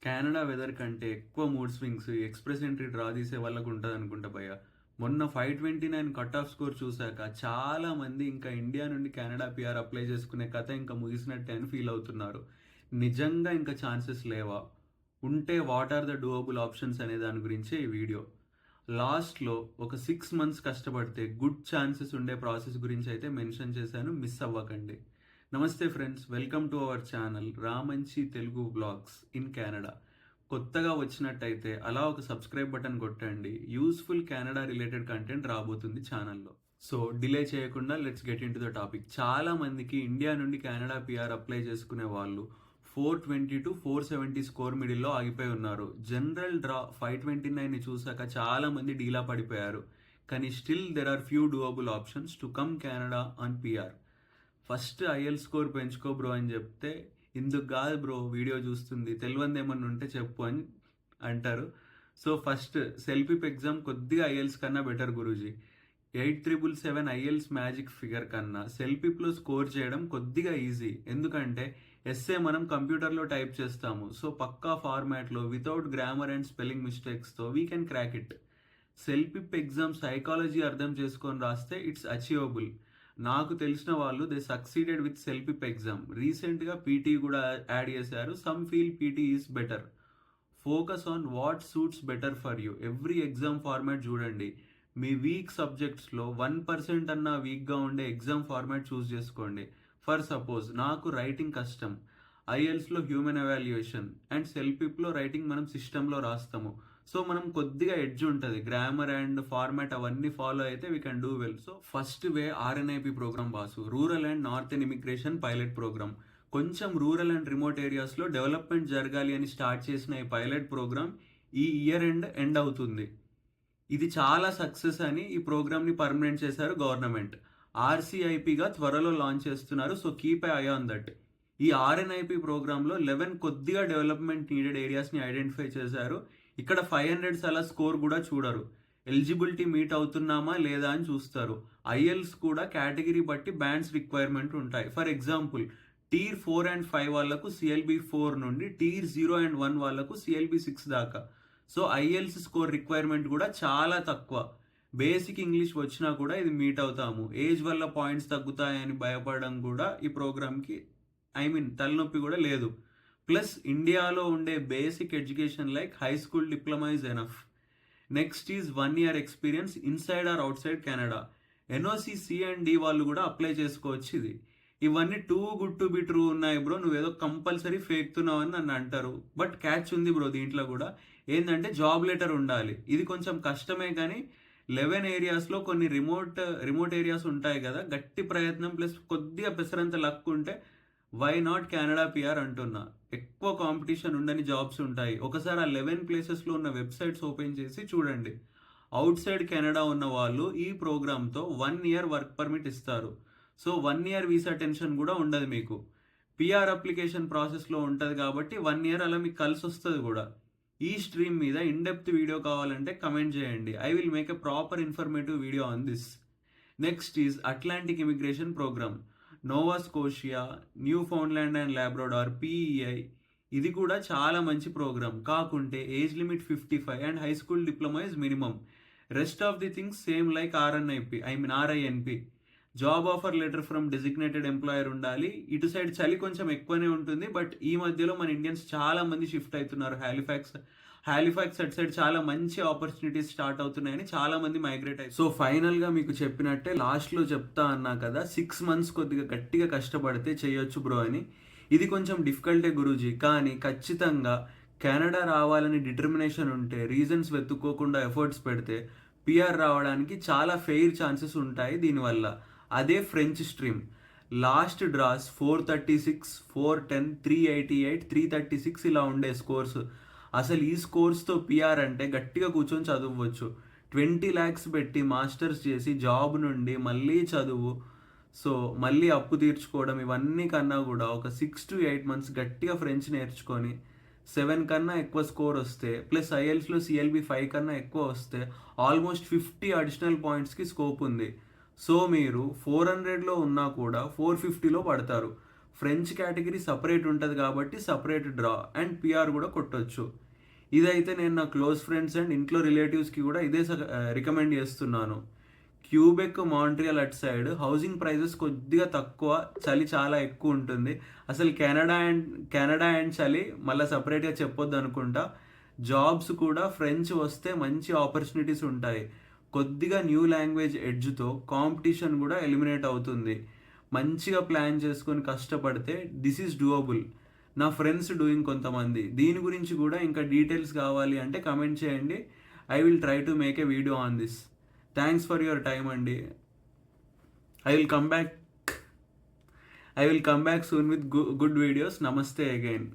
Canada weather కంటే ఎక్కువ mood swings express entry draw తీసే వాళ్ళకి ఉంటదనుకుంటా భయ్య. మొన్న 529 కట్ ఆఫ్ స్కోర్ చూసాక చాలా మంది ఇంకా ఇండియా నుండి కెనడా పీఆర్ అప్లై చేసుకునే కథ ఇంకా ముగిసినట్టే అని ఫీల్ అవుతున్నారు. నిజంగా ఇంకా ఛాన్సెస్ లేవా? ఉంటే what are the doable options అనే దాని గురించే ఈ వీడియో. లాస్ట్‌లో ఒక 6 మంత్స్ కష్టపడితే గుడ్ ఛాన్సెస్ ఉండే ప్రాసెస్ గురించి అయితే మెన్షన్ చేశాను. మిస్ అవ్వకండి. నమస్తే friends, welcome to our channel Ramanchi Telugu vlogs in Canada. కొత్తగా వచ్చినట్టయితే అలా ఒక సబ్స్క్రైబ్ బటన్ కొట్టండి. యూస్ఫుల్ కెనడా రిలేటెడ్ కంటెంట్ రాబోతుంది ఛానల్లో. సో డిలే చేయకుండా let's get into the topic. చాలా మందికి ఇండియా నుండి కెనడా పిఆర్ అప్లై చేసుకునే వాళ్ళు 420 టు 470 స్కోర్ మిడిల్లో ఆగిపోయి ఉన్నారు. జనరల్ డ్రా 529ని చూసాక చాలా మంది డీలా పడిపోయారు. కానీ still there are few doable options to come Canada on PR. First ఐఎల్ స్కోర్ పెంచుకో బ్రో అని చెప్తే, ఇందుకు కాదు బ్రో వీడియో చూస్తుంది, తెలియంది ఏమన్నా ఉంటే చెప్పు అని అంటారు. సో ఫస్ట్ సెల్ఫిప్ ఎగ్జామ్ కొద్దిగా ఐఎల్స్ కన్నా better Guruji. 8777 IELTS magic figure కన్నా సెల్ఫిప్లో స్కోర్ చేయడం కొద్దిగా ఈజీ. ఎందుకంటే ఎస్ఏ మనం కంప్యూటర్లో టైప్ చేస్తాము. సో పక్కా ఫార్మాట్లో వితౌట్ గ్రామర్ అండ్ స్పెల్లింగ్ మిస్టేక్స్తో we can crack it. CELPIP exam psychology అర్థం చేసుకొని రాస్తే ఇట్స్ అచీవబుల్. నాకు తెలిసిన వాళ్ళు they succeeded with CELPIP exam. రీసెంట్గా పీటీ కూడా యాడ్ చేశారు. Some feel PTE is better. Focus on what suits better for you. Every exam format చూడండి. మీ వీక్ సబ్జెక్ట్స్లో 1% అన్న వీక్గా ఉండే ఎగ్జామ్ ఫార్మాట్ చూస్ చేసుకోండి. ఫర్ సపోజ్ నాకు రైటింగ్ కష్టం, ఐఎల్స్లో హ్యూమన్ ఎవాల్యుయేషన్ అండ్ సెల్ఫిప్లో రైటింగ్ మనం సిస్టంలో రాస్తాము. సో మనం కొద్దిగా ఎడ్జ్ ఉంటుంది, గ్రామర్ అండ్ ఫార్మాట్ అవన్నీ ఫాలో అయితే we can do well. So first way RNIP program boss, rural and northern immigration pilot program. కొంచెం రూరల్ అండ్ రిమోట్ ఏరియాస్లో డెవలప్మెంట్ జరగాలి అని స్టార్ట్ చేసిన ఈ పైలట్ ప్రోగ్రామ్ ఈ ఇయర్ ఎండ్ అవుతుంది. ఇది చాలా సక్సెస్ అని ఈ ప్రోగ్రామ్ని పర్మనెంట్ చేశారు గవర్నమెంట్. ఆర్సీఐపిగా త్వరలో లాంచ్ చేస్తున్నారు. So keep I on that. ఈ ఆర్ఎన్ఐపి ప్రోగ్రాంలో 11 కొద్దిగా డెవలప్మెంట్ నీడెడ్ ఏరియాస్ని ఐడెంటిఫై చేశారు. ఇక్కడ 500 అలా స్కోర్ కూడా చూడరు. ఎలిజిబిలిటీ మీట్ అవుతున్నామా లేదా అని చూస్తారు. ఐఎల్స్ కూడా కేటగిరీ బట్టి బ్యాండ్స్ రిక్వైర్మెంట్ ఉంటాయి. ఫర్ ఎగ్జాంపుల్ టీర్ 4 అండ్ 5 వాళ్ళకు సిఎల్బి 4 నుండి టీర్ 0 అండ్ 1 వాళ్ళకు సిఎల్బి 6 దాకా. సో ఐఎల్స్ స్కోర్ రిక్వైర్మెంట్ కూడా చాలా తక్కువ. బేసిక్ ఇంగ్లీష్ వచ్చినా కూడా ఇది మీట్ అవుతాము. ఏజ్ వల్ల పాయింట్స్ తగ్గుతాయని భయపడడం కూడా ఈ ప్రోగ్రామ్కి తలనొప్పి కూడా లేదు. ప్లస్ ఇండియాలో ఉండే basic education like high school diploma is enough. Next is 1 year experience inside or outside Canada. NOC C and D వాళ్ళు కూడా అప్లై చేసుకోవచ్చు ఇది. ఇవన్నీ too good to be true ఉన్నాయి బ్రో, నువ్వేదో కంపల్సరీ ఫేక్తున్నావు అని నన్ను అంటారు. బట్ క్యాచ్ ఉంది బ్రో దీంట్లో కూడా. ఏంటంటే జాబ్ లెటర్ ఉండాలి. ఇది కొంచెం కష్టమే, కానీ 11 ఏరియాస్లో కొన్ని రిమోట్ ఏరియాస్ ఉంటాయి కదా, గట్టి ప్రయత్నం ప్లస్ కొద్దిగా పెసరంత లక్ ఉంటే వై నాట్ కెనడా పిఆర్ అంటున్నా. ఎక్కువ కాంపిటీషన్ ఉండని జాబ్స్ ఉంటాయి. ఒకసారి ఆ 11 ప్లేసెస్లో ఉన్న వెబ్సైట్స్ ఓపెన్ చేసి చూడండి. అవుట్ సైడ్ కెనడా ఉన్న వాళ్ళు ఈ ప్రోగ్రామ్తో 1 year వర్క్ పర్మిట్ ఇస్తారు. సో 1 year వీసా టెన్షన్ కూడా ఉండదు మీకు. పిఆర్ అప్లికేషన్ ప్రాసెస్లో ఉంటుంది కాబట్టి 1 year అలా మీకు కలిసి వస్తుంది కూడా. ఈ స్ట్రీమ్ మీద ఇన్డెప్త్ వీడియో కావాలంటే కమెంట్ చేయండి. I will make a proper informative video on this. Next is Atlantic immigration program. Nova Scotia, Newfoundland and Labrador PEI. ఇది కూడా చాలా మంచి ప్రోగ్రామ్. కాకుంటే age limit 55 and high school diploma is minimum. Rest of the things same like RINP. Job offer letter from designated employer ఉండాలి. ఇటు side చలి కొంచెం ఎక్కువనే ఉంటుంది. బట్ ఈ మధ్యలో మన ఇండియన్స్ చాలా మంది షిఫ్ట్ అవుతున్నారు. హాలిఫాక్స్ అటు సైడ్ చాలా మంచి ఆపర్చునిటీస్ స్టార్ట్ అవుతున్నాయని చాలా మంది మైగ్రేట్ అయ్యారు. సో ఫైనల్ గా మీకు చెప్పినట్టే లాస్ట్లో చెప్తా అన్నా కదా, 6 months కొద్దిగా గట్టిగా కష్టపడితే చేయొచ్చు బ్రో అని. ఇది కొంచెం డిఫికల్టే గురూజీ, కానీ ఖచ్చితంగా కెనడా రావాలని డిటర్మినేషన్ ఉంటే, రీజన్స్ వెతుక్కోకుండా ఎఫర్ట్స్ పెడితే పిఆర్ రావడానికి చాలా ఫెయిర్ ఛాన్సెస్ ఉంటాయి దీనివల్ల. అదే ఫ్రెంచ్ స్ట్రీమ్. లాస్ట్ డ్రాస్ 436, 410, 388, 336 ఇలా ఉండే స్కోర్స్. అసలు ఈ స్కోర్స్తో పిఆర్ అంటే గట్టిగా కూర్చొని చదవచ్చు. 20 lakhs పెట్టి మాస్టర్స్ చేసి జాబ్ నుండి మళ్ళీ చదువు, సో మళ్ళీ అప్పు తీర్చుకోవడం, ఇవన్నీ కన్నా కూడా ఒక 6 to 8 months గట్టిగా ఫ్రెంచ్ నేర్చుకొని 7 కన్నా ఎక్కువ స్కోర్ వస్తే, ప్లస్ ఐఎల్స్లో సిఎల్బి 5 కన్నా ఎక్కువ వస్తే ఆల్మోస్ట్ 50 అడిషనల్ పాయింట్స్కి స్కోప్ ఉంది. సో మీరు 400లో ఉన్నా కూడా 450లో పడతారు. ఫ్రెంచ్ కేటగిరీ సపరేట్ ఉంటుంది కాబట్టి సపరేట్ డ్రా అండ్ పిఆర్ కూడా కొట్టొచ్చు. ఇదైతే నేను నా క్లోజ్ ఫ్రెండ్స్ అండ్ ఇంట్లో రిలేటివ్స్కి కూడా ఇదే రికమెండ్ చేస్తున్నాను. క్యూబెక్, మాంట్రియల్ అటు సైడ్ హౌసింగ్ ప్రైజెస్ కొద్దిగా తక్కువ, చలి చాలా ఎక్కువ ఉంటుంది. అసలు కెనడా అండ్ చలి మళ్ళీ సపరేట్గా చెప్పొద్దు అనుకుంటా. జాబ్స్ కూడా ఫ్రెంచ్ వస్తే మంచి ఆపర్చునిటీస్ ఉంటాయి. కొద్దిగా న్యూ లాంగ్వేజ్ ఎడ్జ్తో కాంపిటీషన్ కూడా ఎలిమినేట్ అవుతుంది. మంచిగా ప్లాన్ చేసుకొని కష్టపడితే దిస్ ఈజ్ డూయబుల్. నా ఫ్రెండ్స్ డూయింగ్ కొంతమంది. దీని గురించి కూడా ఇంకా డీటెయిల్స్ కావాలి అంటే కమెంట్ చేయండి. I will try to make a video on this. Thanks for your time అండి. I will come back soon with good videos. నమస్తే అగైన్.